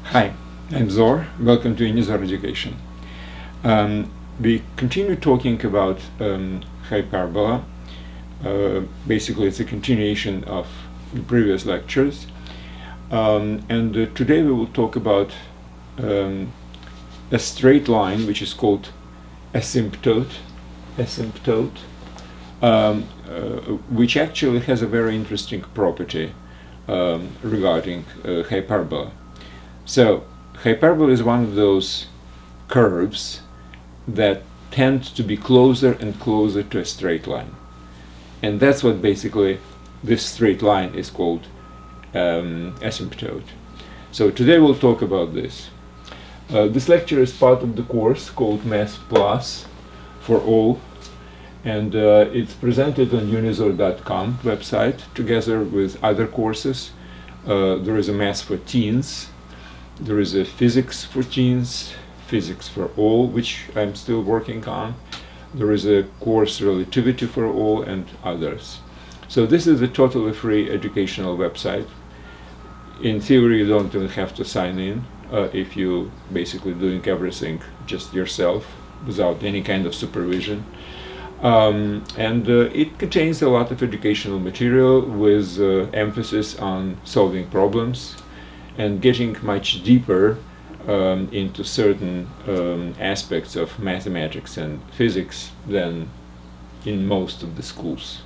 Hi, I'm Zor. Welcome to Unizor Education. We continue talking about hyperbola. Basically, it's a continuation of the previous lectures. Today we will talk about a straight line which is called asymptote, which actually has a very interesting property regarding hyperbola. So, hyperbola is one of those curves that tend to be closer and closer to a straight line. And that's what basically this straight line is called asymptote. So today we'll talk about this. This lecture is part of the course called Math Plus for All, and it's presented on Unizor.com website together with other courses. There is a Math for Teens. There is a Physics for Teens, Physics for All, which I'm still working on. There is a course Relativity for All and others. So this is a totally free educational website. In theory, you don't even have to sign in if you're basically doing everything just yourself without any kind of supervision. It contains a lot of educational material with emphasis on solving problems and getting much deeper into certain aspects of mathematics and physics than in most of the schools.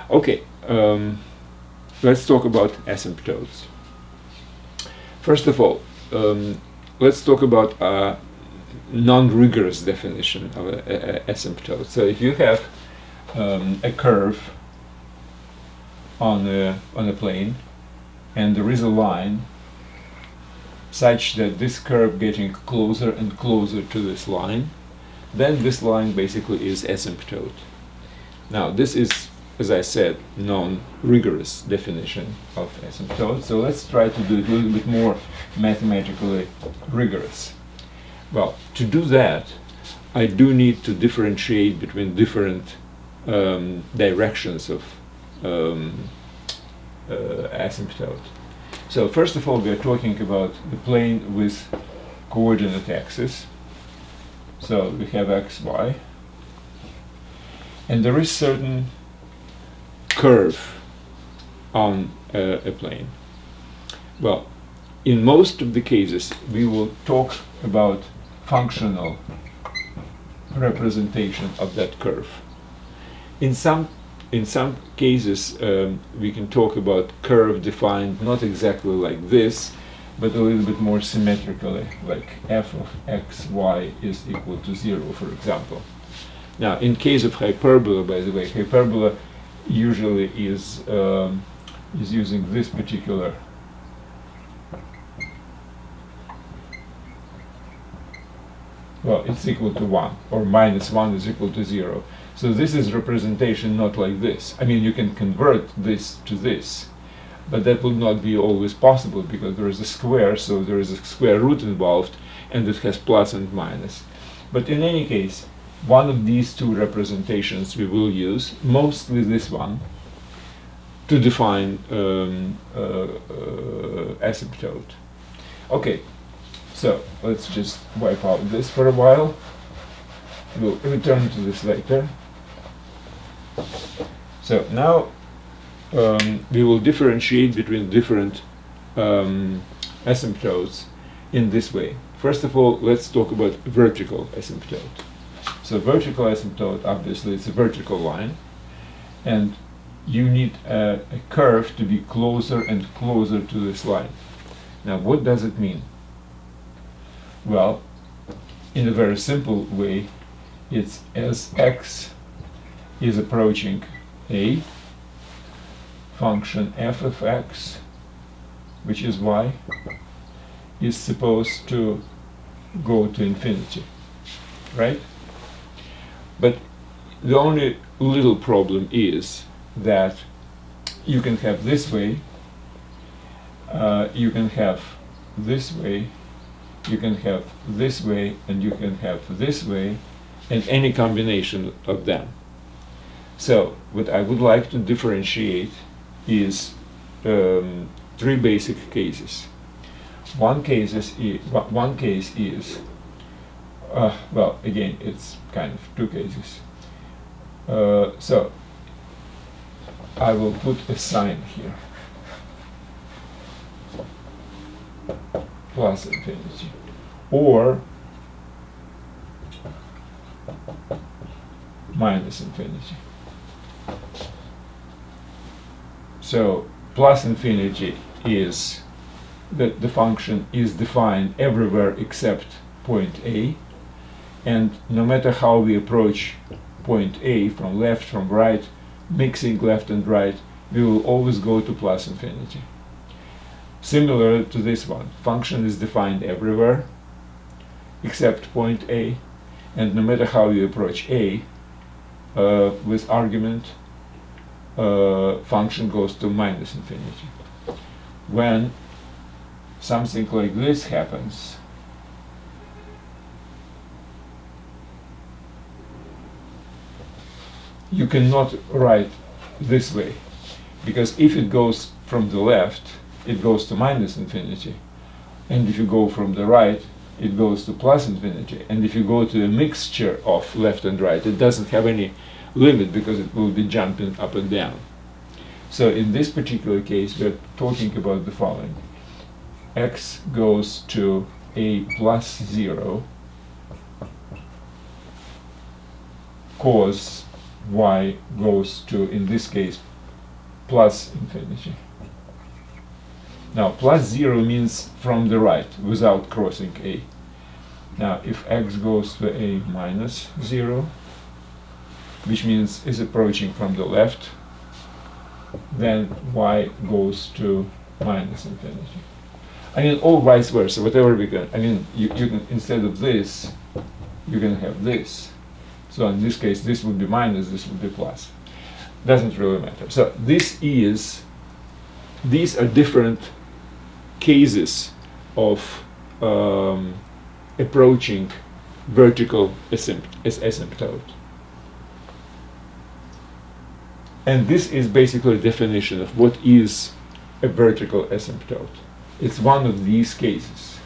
Okay, let's talk about asymptotes. First of all, let's talk about a non-rigorous definition of an asymptote. So if you have a curve on a plane, and there is a line such that this curve getting closer and closer to this line, then this line basically is asymptote. Now this is, as I said, non-rigorous definition of asymptote, so let's try to do it a little bit more mathematically rigorous. Well, to do that, I do need to differentiate between different directions of asymptote. So first of all, we are talking about the plane with coordinate axis. So we have x, y, and there is certain curve on a plane. Well, in most of the cases, we will talk about functional representation of that curve. In some cases, we can talk about curve defined not exactly like this, but a little bit more symmetrically, like f of x, y is equal to 0, for example. Now, in case of hyperbola, by the way, hyperbola usually is using this particular it's equal to 1, or minus 1 is equal to 0. So this is representation not like this. I mean, you can convert this to this, but that would not be always possible because there is a square, so there is a square root involved, and it has plus and minus. But in any case, one of these two representations we will use, mostly this one, to define asymptote. Okay, so let's just wipe out this for a while. We'll return to this later. So now we will differentiate between different asymptotes in this way. First of all, let's talk about vertical asymptote. So vertical asymptote, obviously, it's a vertical line, and you need a curve to be closer and closer to this line. Now, what does it mean? Well, in a very simple way, it's as x is approaching a, function f of x, which is y, is supposed to go to infinity, right? But the only little problem is that you can have this way, you can have this way, you can have this way, and you can have this way, and any combination of them. So what I would like to differentiate is three basic cases. One case is well, again, it's kind of two cases. So I will put a sign here, plus infinity, or minus infinity. So plus infinity is that the function is defined everywhere except point A, and no matter how we approach point A, from left, from right, mixing left and right, we will always go to plus infinity. Similar to this one, function is defined everywhere except point A, and no matter how you approach A with argument, function goes to minus infinity. When something like this happens, you cannot write this way, because if it goes from the left, it goes to minus infinity, and if you go from the right, it goes to plus infinity, and if you go to a mixture of left and right, it doesn't have any limit because it will be jumping up and down. So in this particular case, we're talking about the following: x goes to a plus 0 cos y goes to, in this case, plus infinity. Now plus 0 means from the right without crossing a. Now if x goes to a minus 0, which means is approaching from the left, then y goes to minus infinity. I mean, or vice versa, whatever we can. I mean, you can, instead of this, you can have this. So in this case, this would be minus, this would be plus. Doesn't really matter. So these are different cases of approaching vertical asymptote. And this is basically a definition of what is a vertical asymptote. It's one of these cases.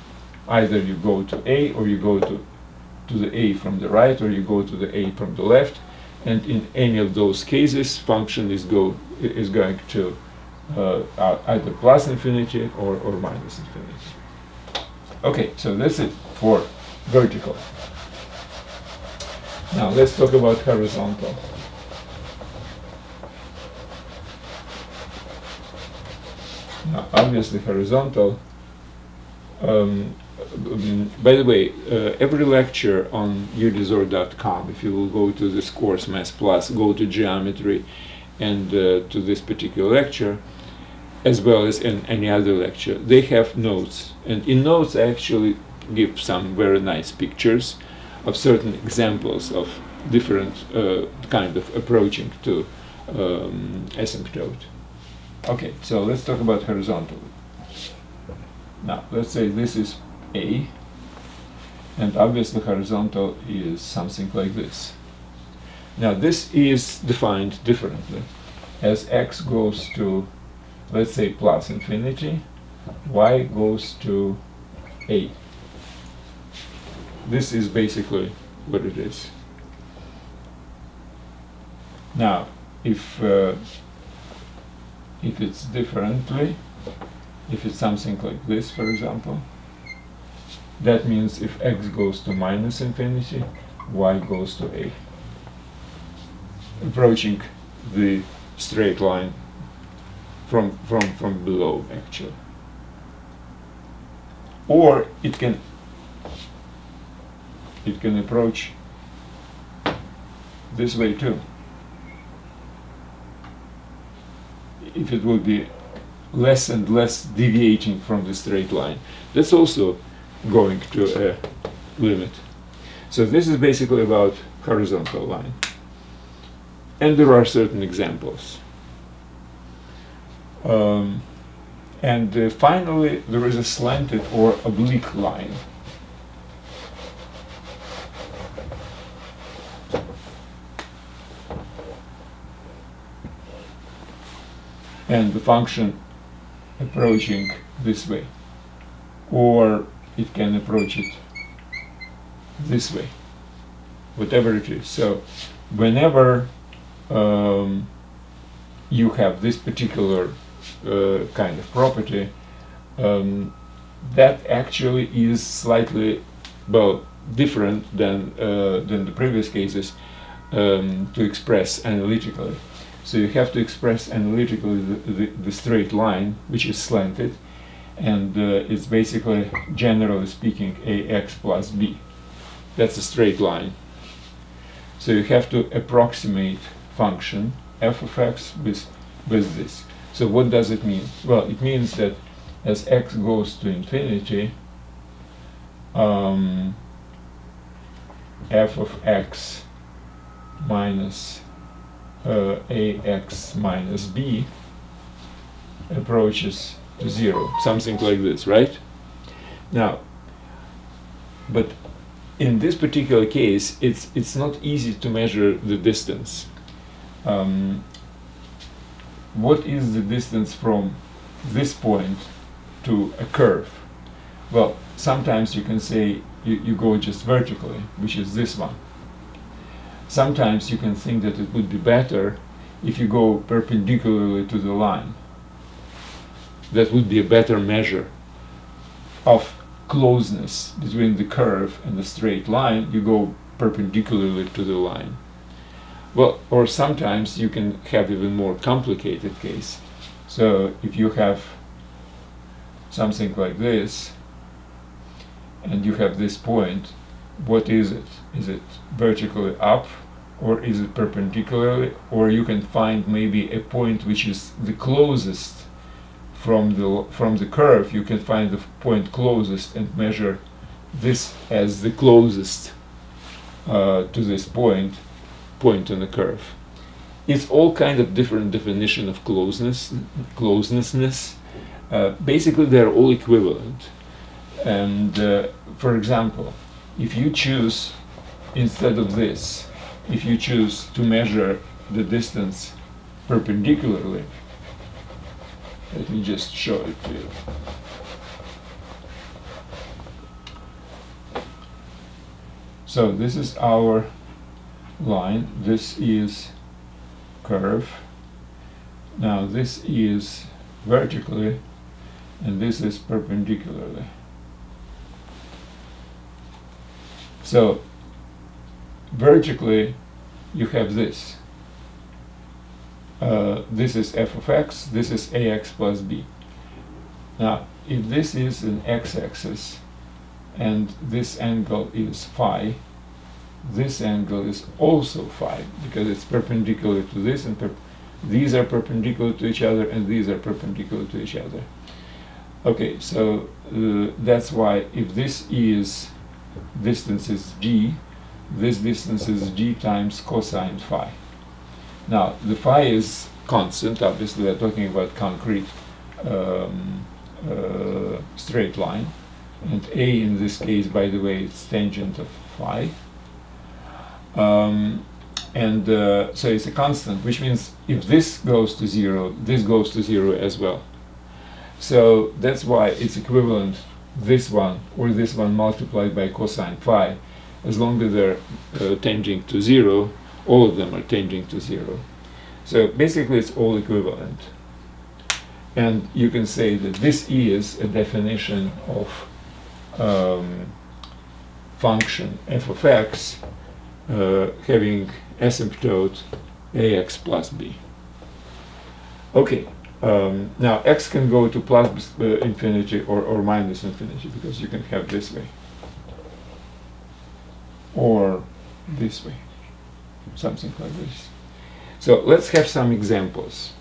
Either you go to A, or you go to the A from the right, or you go to the A from the left, and in any of those cases, function is going to either plus infinity or minus infinity. Okay, so that's it for vertical. Now let's talk about horizontal. Now, obviously horizontal, by the way, every lecture on Unizor.com, if you will go to this course Math Plus, go to geometry, and to this particular lecture, as well as in any other lecture, they have notes. And in notes I actually give some very nice pictures of certain examples of different kind of approaching to asymptote. Okay, so let's talk about horizontal. Now, let's say this is A, and obviously horizontal is something like this. Now, this is defined differently. As x goes to, let's say, plus infinity, y goes to A. This is basically what it is. Now, if it's differently, if it's something like this, for example, that means if x goes to minus infinity, y goes to A, approaching the straight line from below, actually. Or it can approach this way too. If it will be less and less deviating from the straight line, that's also going to a limit. So this is basically about horizontal line. And there are certain examples. And finally, there is a slanted or oblique line. And the function approaching this way, or it can approach it this way, whatever it is. So whenever you have this particular kind of property, that actually is slightly, well, different than the previous cases to express analytically. So you have to express analytically the straight line, which is slanted, and it's basically, generally speaking, ax plus b. That's a straight line. So you have to approximate function f of x with this. So what does it mean? Well, it means that as x goes to infinity, f of x minus ax minus b approaches to 0, something like this, right? Now, but in this particular case, it's not easy to measure the distance. What is the distance from this point to a curve? Well, sometimes you can say you go just vertically, which is this one. Sometimes you can think that it would be better if you go perpendicularly to the line. That would be a better measure of closeness between the curve and the straight line. You go perpendicularly to the line. Well, or sometimes you can have even more complicated case. So if you have something like this, and you have this point, what is it? Is it vertically up, or is it perpendicularly? Or you can find maybe a point which is the closest from the curve. You can find the point closest and measure this as the closest to this point on the curve. It's all kind of different definition of closeness. Basically, they're all equivalent. And for example, if you choose, instead of this, if you choose to measure the distance perpendicularly, let me just show it to you. So this is our line, this is curve. Now this is vertically, and this is perpendicularly. So vertically you have this. This is f of x, this is ax plus b. Now if this is an x-axis and this angle is phi, this angle is also phi, because it's perpendicular to this, and these are perpendicular to each other, and these are perpendicular to each other. Okay, so that's why if this distance is g, this distance is g times cosine phi. Now the phi is constant, obviously we're talking about concrete straight line, and a in this case, by the way, it's tangent of phi. So it's a constant, which means if this goes to 0, this goes to 0 as well. So that's why it's equivalent, this one or this one multiplied by cosine phi. As long as they're tangent to 0, all of them are tangent to 0. So basically it's all equivalent. And you can say that this is a definition of function f of x having asymptote ax plus b. Okay, now x can go to plus infinity or minus infinity, because you can have this way or this way, something like this. So let's have some examples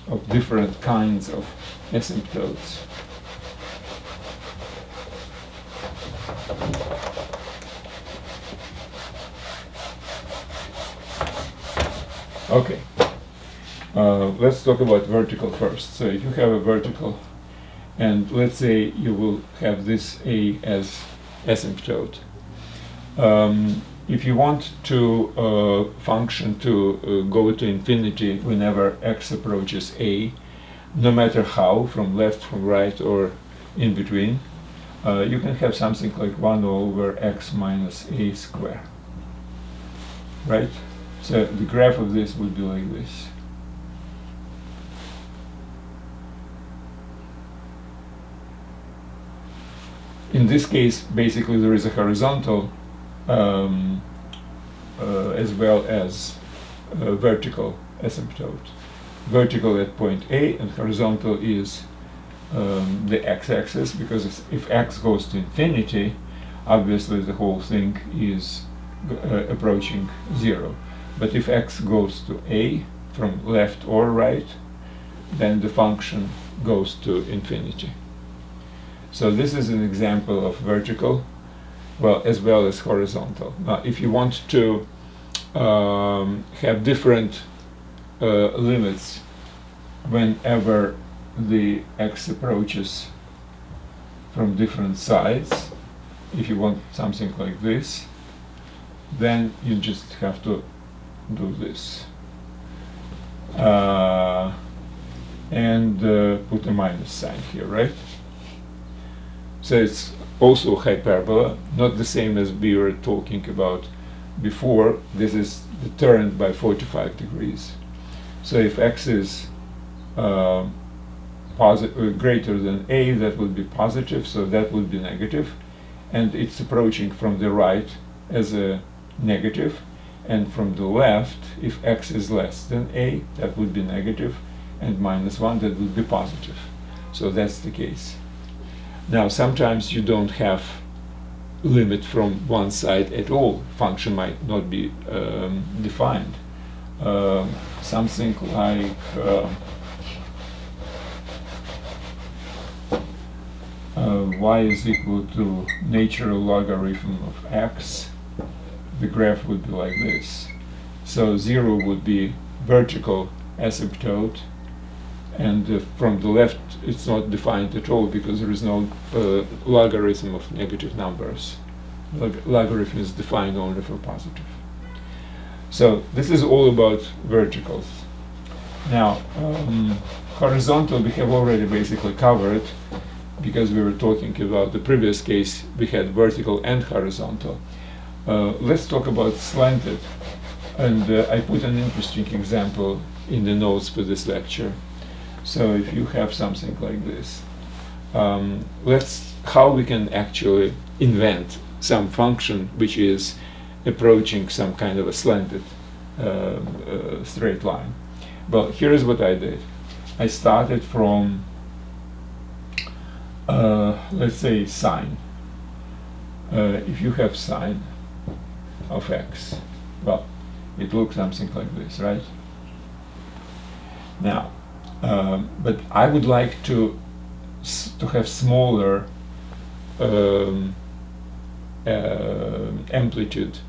of different kinds of asymptotes. Okay, let's talk about vertical first. So if you have a vertical, and let's say you will have this a as asymptote. If you want to function to go to infinity whenever x approaches a, no matter how, from left, from right, or in between, you can have something like 1 over x minus a squared, right? So the graph of this would be like this. In this case, basically there is a horizontal as well as a vertical asymptote. Vertical at point A and horizontal is the x-axis, because if x goes to infinity, obviously the whole thing is approaching 0. But if x goes to A from left or right, then the function goes to infinity. So this is an example of vertical, well, as well as horizontal. Now, if you want to have different limits whenever the x approaches from different sides, if you want something like this, then you just have to do this and put a minus sign here, right? So it's also hyperbola, not the same as we were talking about before. This is turned by 45 degrees. So if x is greater than a, that would be positive, so that would be negative, and it's approaching from the right as a negative, and from the left, if x is less than a, that would be negative, and minus 1, that would be positive. So that's the case. Now, sometimes you don't have limit from one side at all. Function might not be defined. Something like y is equal to natural logarithm of x. The graph would be like this. So 0 would be vertical asymptote, and from the left it's not defined at all because there is no logarithm of negative numbers. Logarithm is defined only for positive. So this is all about verticals. Now, horizontal we have already basically covered, because we were talking about the previous case, we had vertical and horizontal. Let's talk about slanted, and I put an interesting example in the notes for this lecture. So if you have something like this, how we can actually invent some function which is approaching some kind of a slanted straight line. Well, here's what I did. I started from let's say sine. If you have sine of x, well, it looks something like this, right? Now, but I would like to have smaller amplitude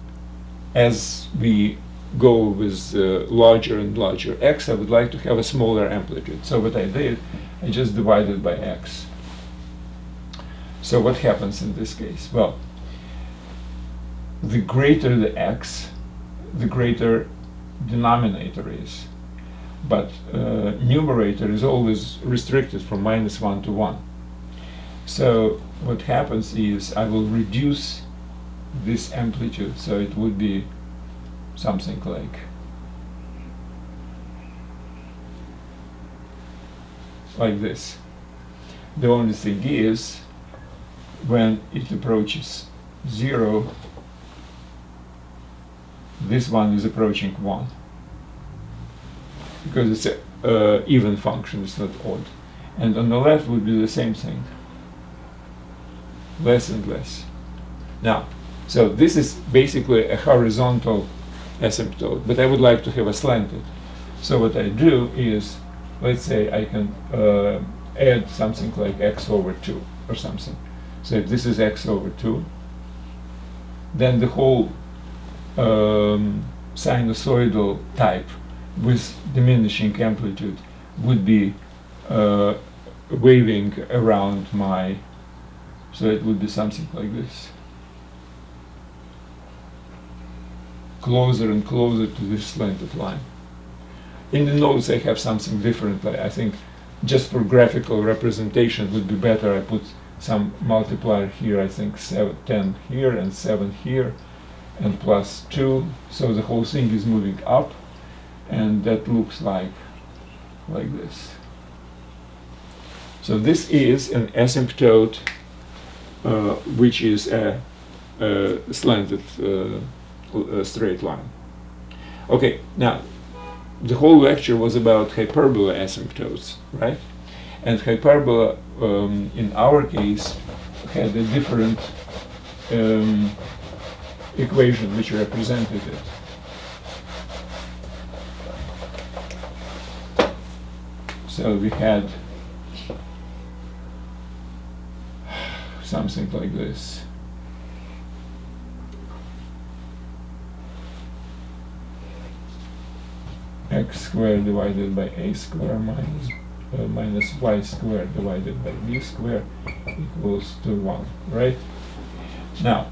as we go with larger and larger x. I would like to have a smaller amplitude. So what I did, I just divided by x. So what happens in this case? Well, the greater the x, the greater denominator is. But numerator is always restricted from -1 to 1. So what happens is I will reduce this amplitude, so it would be something like this. The only thing is, when it approaches 0, this one is approaching 1, because it's an even function, it's not odd. And on the left would be the same thing, less and less. Now, so this is basically a horizontal asymptote, but I would like to have a slanted. So what I do is, let's say I can add something like x over 2 or something. So if this is x over 2, then the whole sinusoidal type with diminishing amplitude would be waving around my, so it would be something like this, closer and closer to this slanted line. In the notes I have something different, I think just for graphical representation it would be better I put some multiplier here, I think 10 here and 7 here, and plus 2, so the whole thing is moving up, and that looks like this. So this is an asymptote which is a slanted straight line. Okay, now the whole lecture was about hyperbola asymptotes, right? And hyperbola in our case had a different equation which represented it. So we had something like this. X squared divided by a squared minus y squared divided by b squared equals to 1, right? Now,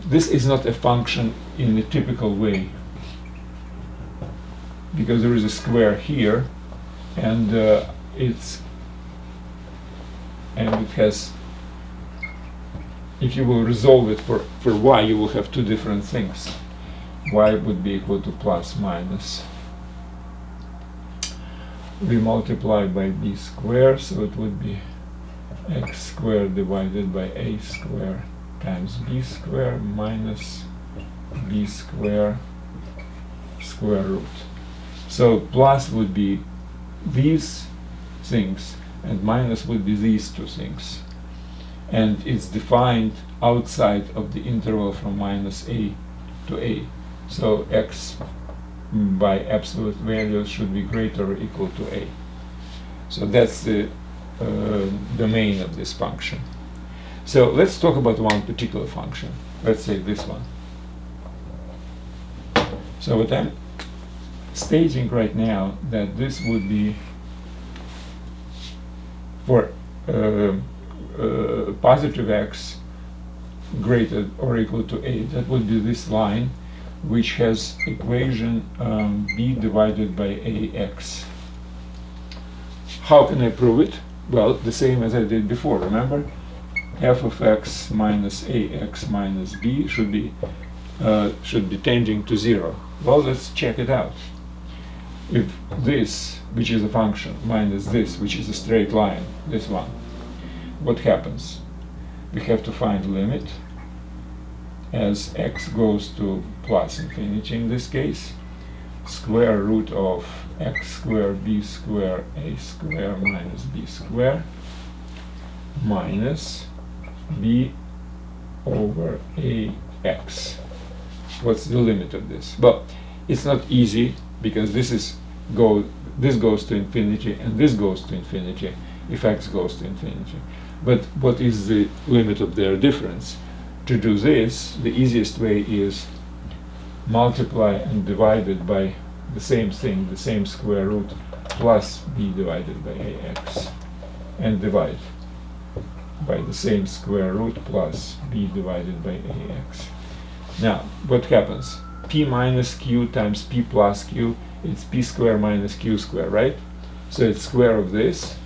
this is not a function in the typical way, because there is a square here, and it has, if you will resolve it for y, you will have two different things. Y would be equal to plus minus. We multiply by b squared, so it would be x squared divided by a squared times b squared minus b squared square root. So plus would be these things, and minus would be these two things. And it's defined outside of the interval from minus a to a. So x by absolute values should be greater or equal to a. So that's the domain of this function. So let's talk about one particular function. Let's say this one. So what I'm stating right now, that this would be for positive x greater or equal to a. That would be this line, which has equation b divided by ax. How can I prove it? Well, the same as I did before, remember? F of x minus ax minus b should be tending to 0. Well, let's check it out. If this, which is a function, minus this, which is a straight line, this one, what happens? We have to find limit as x goes to plus infinity in this case, square root of x squared b squared a squared minus b squared minus b over ax. What's the limit of this? Well, it's not easy, because this goes to infinity and this goes to infinity if x goes to infinity. But what is the limit of their difference? To do this, the easiest way is multiply and divide it by the same thing, the same square root, plus b divided by ax, and divide by the same square root plus b divided by ax. Now, what happens? P minus q times p plus q, it's p squared minus q squared, right? So it's square of this,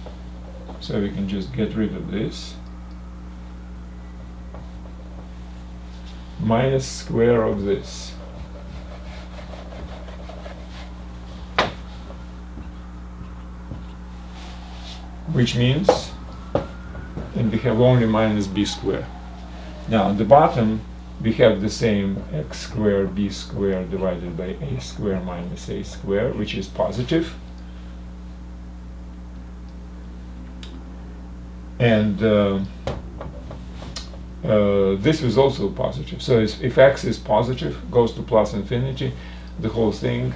so we can just get rid of this, minus square of this. Which means, and we have only minus b squared. Now, at the bottom, we have the same x squared b squared divided by a squared minus a squared, which is positive. And this is also positive. So if x is positive, goes to plus infinity, the whole thing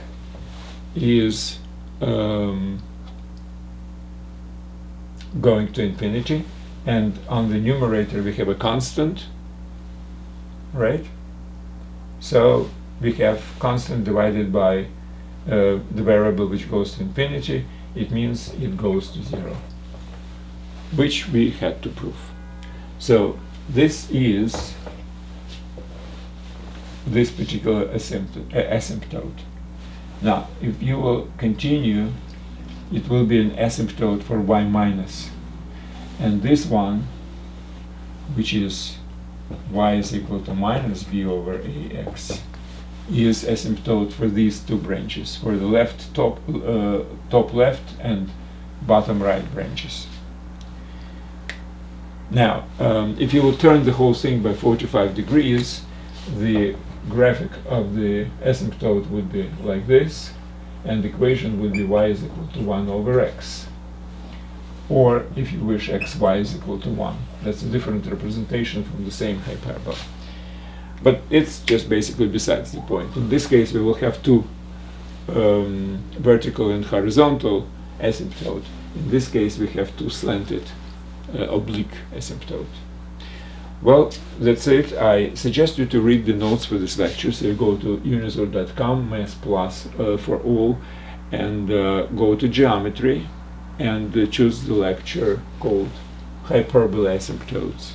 is going to infinity. And on the numerator we have a constant, right? So we have constant divided by the variable which goes to infinity. It means it goes to 0, which we had to prove. So this is this particular asymptote. Now, if you will continue it will be an asymptote for y minus. And this one, which is y is equal to minus b over ax, is asymptote for these two branches, for the left top left and bottom right branches. Now, if you will turn the whole thing by 45 degrees, the graphic of the asymptote would be like this, and the equation would be y is equal to 1 over x. Or, if you wish, xy is equal to 1. That's a different representation from the same hyperbola. But it's just basically besides the point. In this case, we will have two vertical and horizontal asymptote. In this case, we have two slanted oblique asymptote. Well, that's it. I suggest you to read the notes for this lecture. So you go to unizor.com, Math Plus for all, and go to geometry, and choose the lecture called Hyperbola Asymptotes.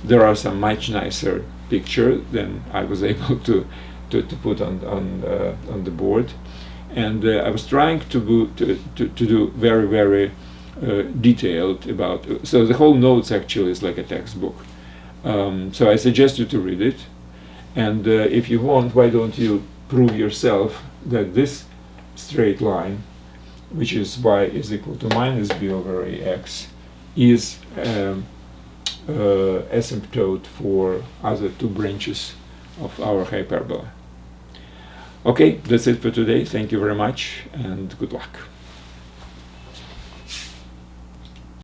There are some much nicer pictures than I was able to put on the board, and I was trying to do very, very detailed about. So the whole notes actually is like a textbook. So I suggest you to read it, and if you want, why don't you prove yourself that this straight line, which is y is equal to minus b over ax, is asymptote for other two branches of our hyperbola. Okay, that's it for today. Thank you very much, and good luck.